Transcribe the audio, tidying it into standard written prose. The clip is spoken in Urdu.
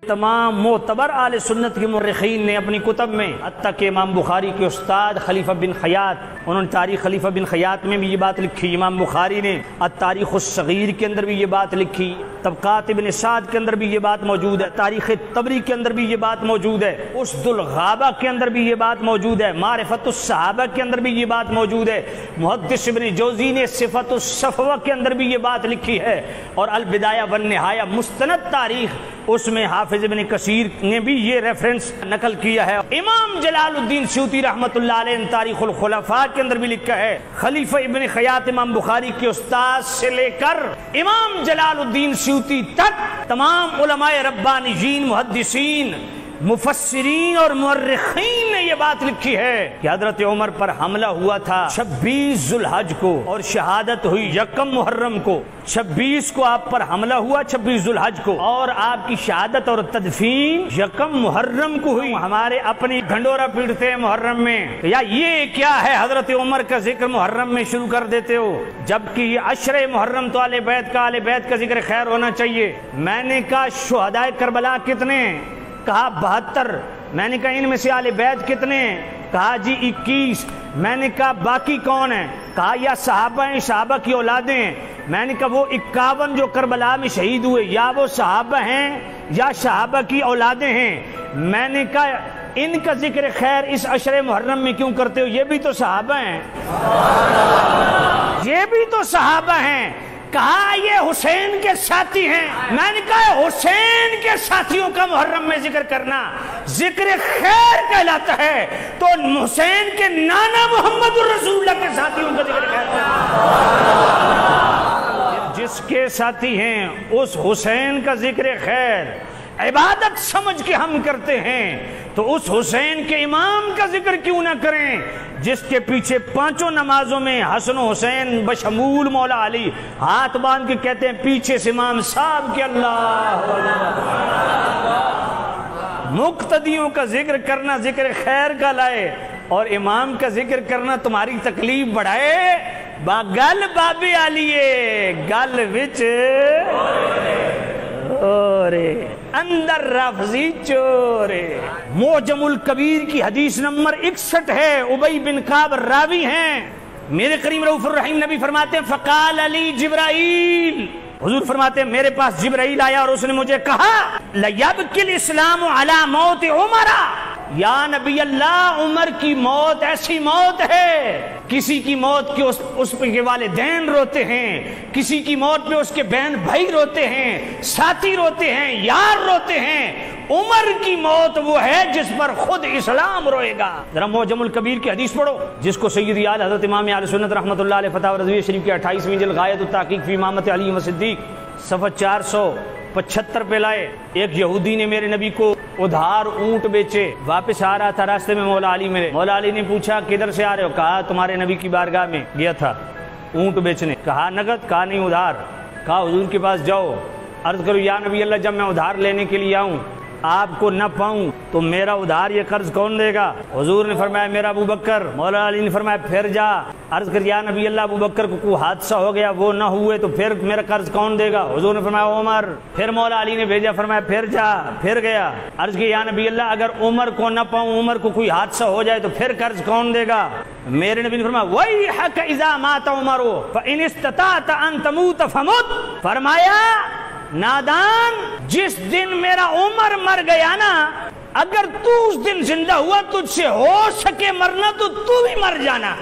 تمام معتبر اہل سنت کے مورخین نے اپنی کتب میں، حتیٰ کہ امام بخاری کے استاد خلیفہ بن خیاط، انہوں نے تاریخ خلیفہ بن خیاط میں بھی یہ بات لکھی، امام بخاری نے التاریخ الصغیر کے اندر بھی یہ بات لکھی، طبقات ابن سعد کے اندر بھی یہ بات موجود ہے، تاریخ طبری کے اندر بھی یہ بات موجود ہے، اسد الغابہ کے اندر بھی یہ بات موجود ہے، معرفت الصحابہ کے اندر بھی یہ بات موجود ہے، محدث ابن جوزی نے صفت الصفوہ کے اندر بھی یہ بات لکھی ہے، اور البدایہ والنہایہ مستند تاریخ، اس میں حافظ ابن کثیر نے بھی یہ ریفرنس نقل کیا ہے۔ امام جلال الدین سیوطی رحمۃ اللہ علیہ نے تاریخ الخلفاء کے اندر بھی لکھا ہے، خلیفہ ابن خیاط امام بخاری کے استاد سے لے کر امام جلال الدین سیوطی تک تمام علماء ربانیین، محدثین، مفسرین اور مورخین نے یہ بات لکھی ہے کہ حضرت عمر پر حملہ ہوا تھا 26 ذوالحج کو اور شہادت ہوئی 1 محرم کو۔ 26 کو آپ پر حملہ ہوا، 26 ذوالحج کو، اور آپ کی شہادت اور تدفین 1 محرم کو ہوئی۔ ہمارے اپنی گھنڈورا پیٹتے ہیں محرم میں، یا یہ کیا ہے حضرت عمر کا ذکر محرم میں شروع کر دیتے ہو، جبکہ یہ عشر محرم تو اہل بیت کا ذکر خیر ہونا چاہیے۔ میں نے کہا شہدائے کربلا کتنے؟ کہا 72۔ میں نے کہا ان میں سے اہل بیت کتنے؟ کہا جی 21۔ میں نے کہا باقی کون ہیں؟ کہا یا صحابہ ہیں، صحابہ کی اولادیں ہیں۔ میں نے کہا وہ 51 جو کربلا میں شہید ہوئے، یا وہ صحابہ ہیں یا صحابہ کی اولادیں ہیں۔ میں نے کہا ان کا ذکر خیر اس عشر محرم میں کیوں کرتے ہو؟ یہ بھی تو صحابہ ہیں، یہ بھی تو صحابہ ہیں۔ کہا یہ حسین کے ساتھی ہیں۔ میں نے کہا حسین کے ساتھیوں کا محرم میں ذکر کرنا ذکر خیر کہلاتا ہے، تو حسین کے نانا محمد الرسول اللہ کے ساتھیوں کا ذکر خیر کہلاتا ہے۔ جس کے ساتھی ہیں اس حسین کا ذکر خیر عبادت سمجھ کے ہم کرتے ہیں، تو اس حسین کے امام کا ذکر کیوں نہ کریں جس کے پیچھے 5 نمازوں میں حسن و حسین بشمول مولا علی ہاتھ باندھ کے کہتے ہیں پیچھے سے امام صاحب کے اللہ مقتدیوں کا ذکر کرنا ذکر خیر کا لائے، اور امام کا ذکر کرنا تمہاری تکلیف بڑھائے۔ گل بابے علیے گل وچ اندر رفضی چورے۔ معجم الکبیر کی حدیث نمبر 61 ہے، ابی بن کعب راوی ہیں۔ میرے کریم رؤوف الرحیم نبی فرماتے ہیں فقال علی جبرائیل، حضور فرماتے ہیں میرے پاس جبرائیل آیا اور اس نے مجھے کہا لیبکی الاسلام علی موت عمر، یا نبی اللہ عمر کی موت ایسی موت ہے، کسی کی موت کے اس پہ کے والدین روتے ہیں، کسی کی موت پہ اس کے بہن بھائی روتے ہیں، ساتھی روتے ہیں، یار روتے ہیں، عمر کی موت وہ ہے جس پر خود اسلام روئے گا۔ ذرا معجم الکبیر کی حدیث پڑھو، جس کو سید اعلی حضرت امام اہل سنت رحمۃ اللہ علیہ فتاوی رضویہ شریف کی 28ویں جلد غایۃ التحقیق فی امامت علی و صدیق صفحہ 475 پہ لائے۔ ایک یہودی نے میرے نبی کو ادھار اونٹ بیچے، واپس آ رہا تھا، راستے میں مولا علی ملے۔ مولا علی نے پوچھا کدھر سے آ رہے ہو؟ کہا تمہارے نبی کی بارگاہ میں گیا تھا اونٹ بیچنے۔ کہا نقد؟ کہا نہیں ادھار۔ کہا حضور کے پاس جاؤ، عرض کرو یا نبی اللہ جب میں ادھار لینے کے لیے آؤں آپ کو نہ پاؤں تو میرا ادھار یہ قرض کون دے گا؟ حضور نے فرمایا میرا ابو بکر۔ مولا علی نے فرمایا پھر جا، عرض کر یا نبی اللہ ابو بکر کو کوئی حادثہ ہو گیا وہ نہ ہوئے تو پھر میرا قرض کون دے گا؟ حضور نے فرمایا عمر۔ پھر مولا علی نے بھیجا، فرمایا پھر جا، پھر گیا، عرض کی یا نبی اللہ اگر عمر کو نہ پاؤں، عمر کو کوئی حادثہ ہو جائے تو پھر قرض کون دے گا؟ میرے نبی نے فرمایا ویحک اذا مات عمر فان استطعت ان تموت فمت، فرمایا نادان جس دن میرا عمر مر گیا نا، اگر تو اس دن زندہ ہوا تجھ سے ہو سکے مرنا تو بھی مر جانا۔